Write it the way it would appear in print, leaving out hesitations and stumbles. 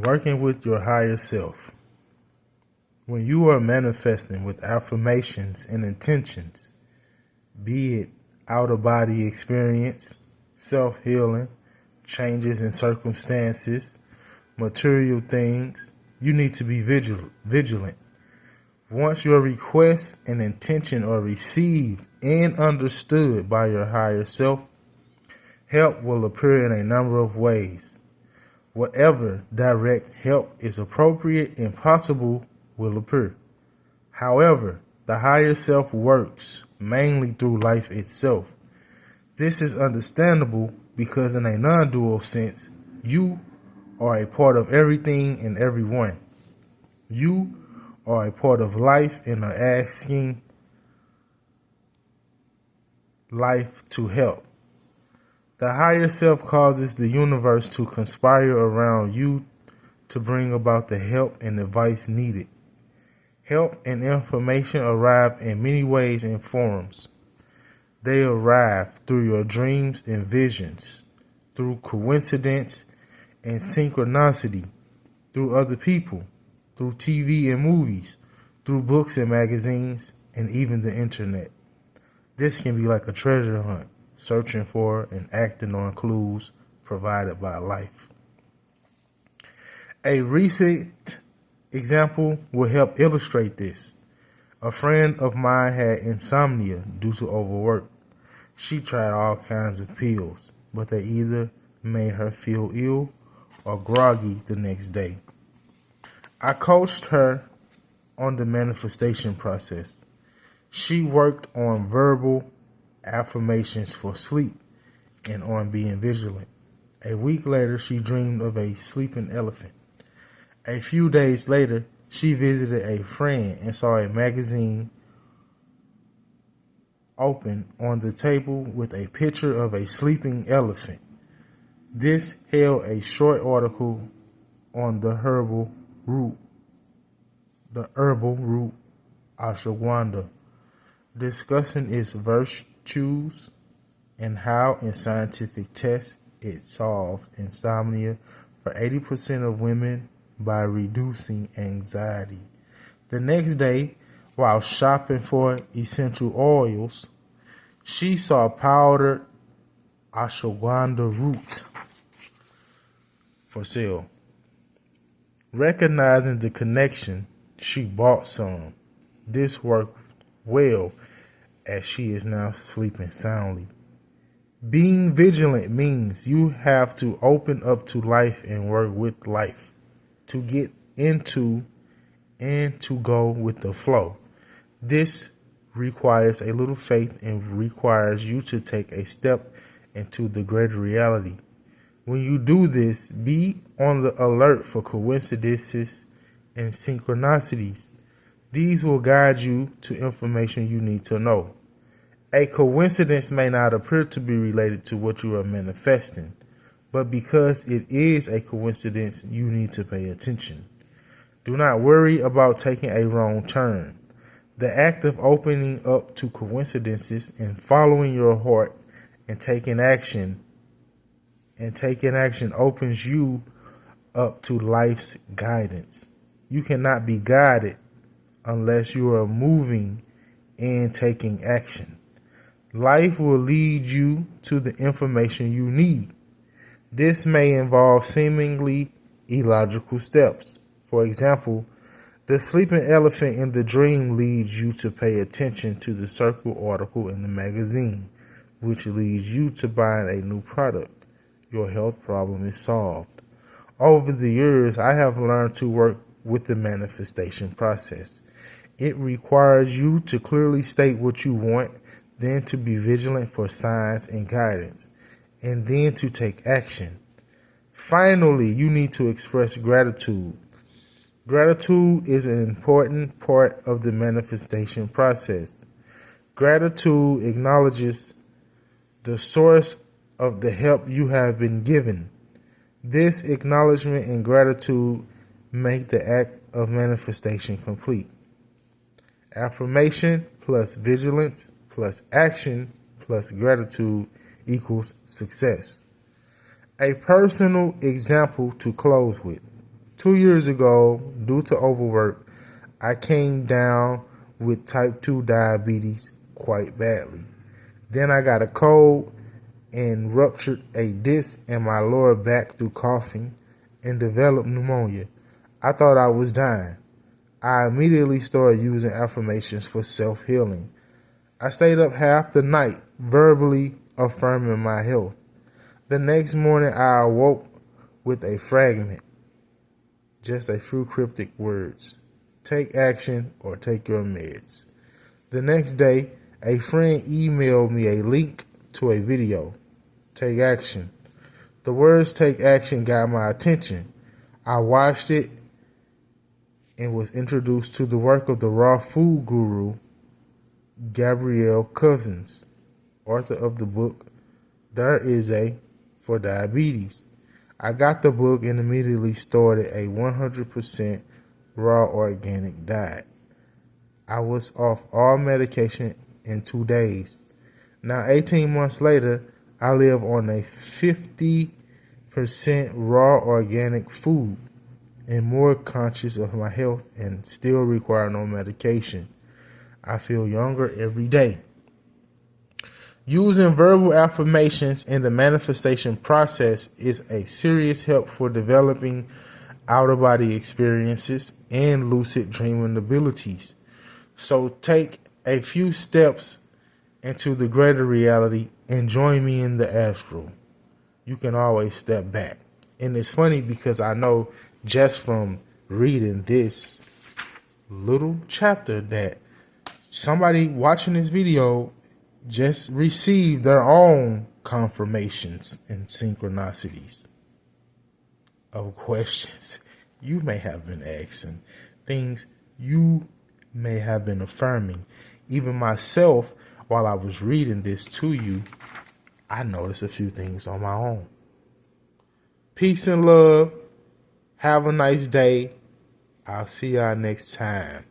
Working with your higher self. When you are manifesting with affirmations and intentions, be it out-of-body experience, self-healing, changes in circumstances, material things, you need to be vigilant. Once your requests and intention are received and understood by your higher self, help will appear in a number of ways. Whatever direct help is appropriate and possible will appear. However, the higher self works mainly through life itself. This is understandable because in a non-dual sense, you are a part of everything and everyone. You are a part of life and are asking life to help. The higher self causes the universe to conspire around you to bring about the help and advice needed. Help and information arrive in many ways and forms. They arrive through your dreams and visions, through coincidence and synchronicity, through other people, through TV and movies, through books and magazines, and even the internet. This can be like a treasure hunt, searching for and acting on clues provided by life. A recent example will help illustrate this. A friend of mine had insomnia due to overwork. She tried all kinds of pills, but they either made her feel ill or groggy the next day. I coached her on the manifestation process. She worked on verbal affirmations for sleep and on being vigilant. A week later, she dreamed of a sleeping elephant. A few days later, she visited a friend and saw a magazine open on the table with a picture of a sleeping elephant. This held a short article on the herbal root ashwagandha, discussing its virtues and how in scientific tests it solved insomnia for 80% of women by reducing anxiety. The next day, while shopping for essential oils, she saw powdered ashwagandha root for sale. Recognizing the connection, she bought some. This worked well as she is now sleeping soundly. Being vigilant means you have to open up to life and work with life, to get into and to go with the flow. This requires a little faith and requires you to take a step into the greater reality. When you do this, be on the alert for coincidences and synchronicities. These will guide you to information you need to know. A coincidence may not appear to be related to what you are manifesting, but because it is a coincidence, you need to pay attention. Do not worry about taking a wrong turn. The act of opening up to coincidences and following your heart and taking action opens you up to life's guidance. You cannot be guided unless you are moving and taking action. Life will lead you to the information you need. This may involve seemingly illogical steps. For example, the sleeping elephant in the dream leads you to pay attention to the circle article in the magazine, which leads you to buying a new product. Your health problem is solved. Over the years, I have learned to work with the manifestation process. It requires you to clearly state what you want, then to be vigilant for signs and guidance, and then to take action. Finally, you need to express gratitude. Gratitude is an important part of the manifestation process. Gratitude acknowledges the source of the help you have been given. This acknowledgement and gratitude make the act of manifestation complete. Affirmation plus vigilance plus action plus gratitude equals success. A personal example to close with. 2 years ago, due to overwork, I came down with type 2 diabetes quite badly. Then I got a cold and ruptured a disc in my lower back through coughing and developed pneumonia. I thought I was dying. I immediately started using affirmations for self-healing. I stayed up half the night verbally affirming my health. The next morning I awoke with a fragment, just a few cryptic words. Take action or take your meds. The next day, a friend emailed me a link to a video. Take action. The words take action got my attention. I watched it and was introduced to the work of the raw food guru, Gabrielle Cousens, author of the book, There Is a for Diabetes. I got the book and immediately started a 100% raw organic diet. I was off all medication in 2 days. Now, 18 months later, I live on a 50% raw organic food and more conscious of my health and still require no medication. I feel younger every day. Using verbal affirmations in the manifestation process is a serious help for developing out-of-body experiences and lucid dreaming abilities. So take a few steps into the greater reality and join me in the astral. You can always step back. And it's funny because I know just from reading this little chapter that somebody watching this video just received their own confirmations and synchronicities of questions you may have been asking, things you may have been affirming. Even myself, while I was reading this to you, I noticed a few things on my own. Peace and love. Have a nice day. I'll see y'all next time.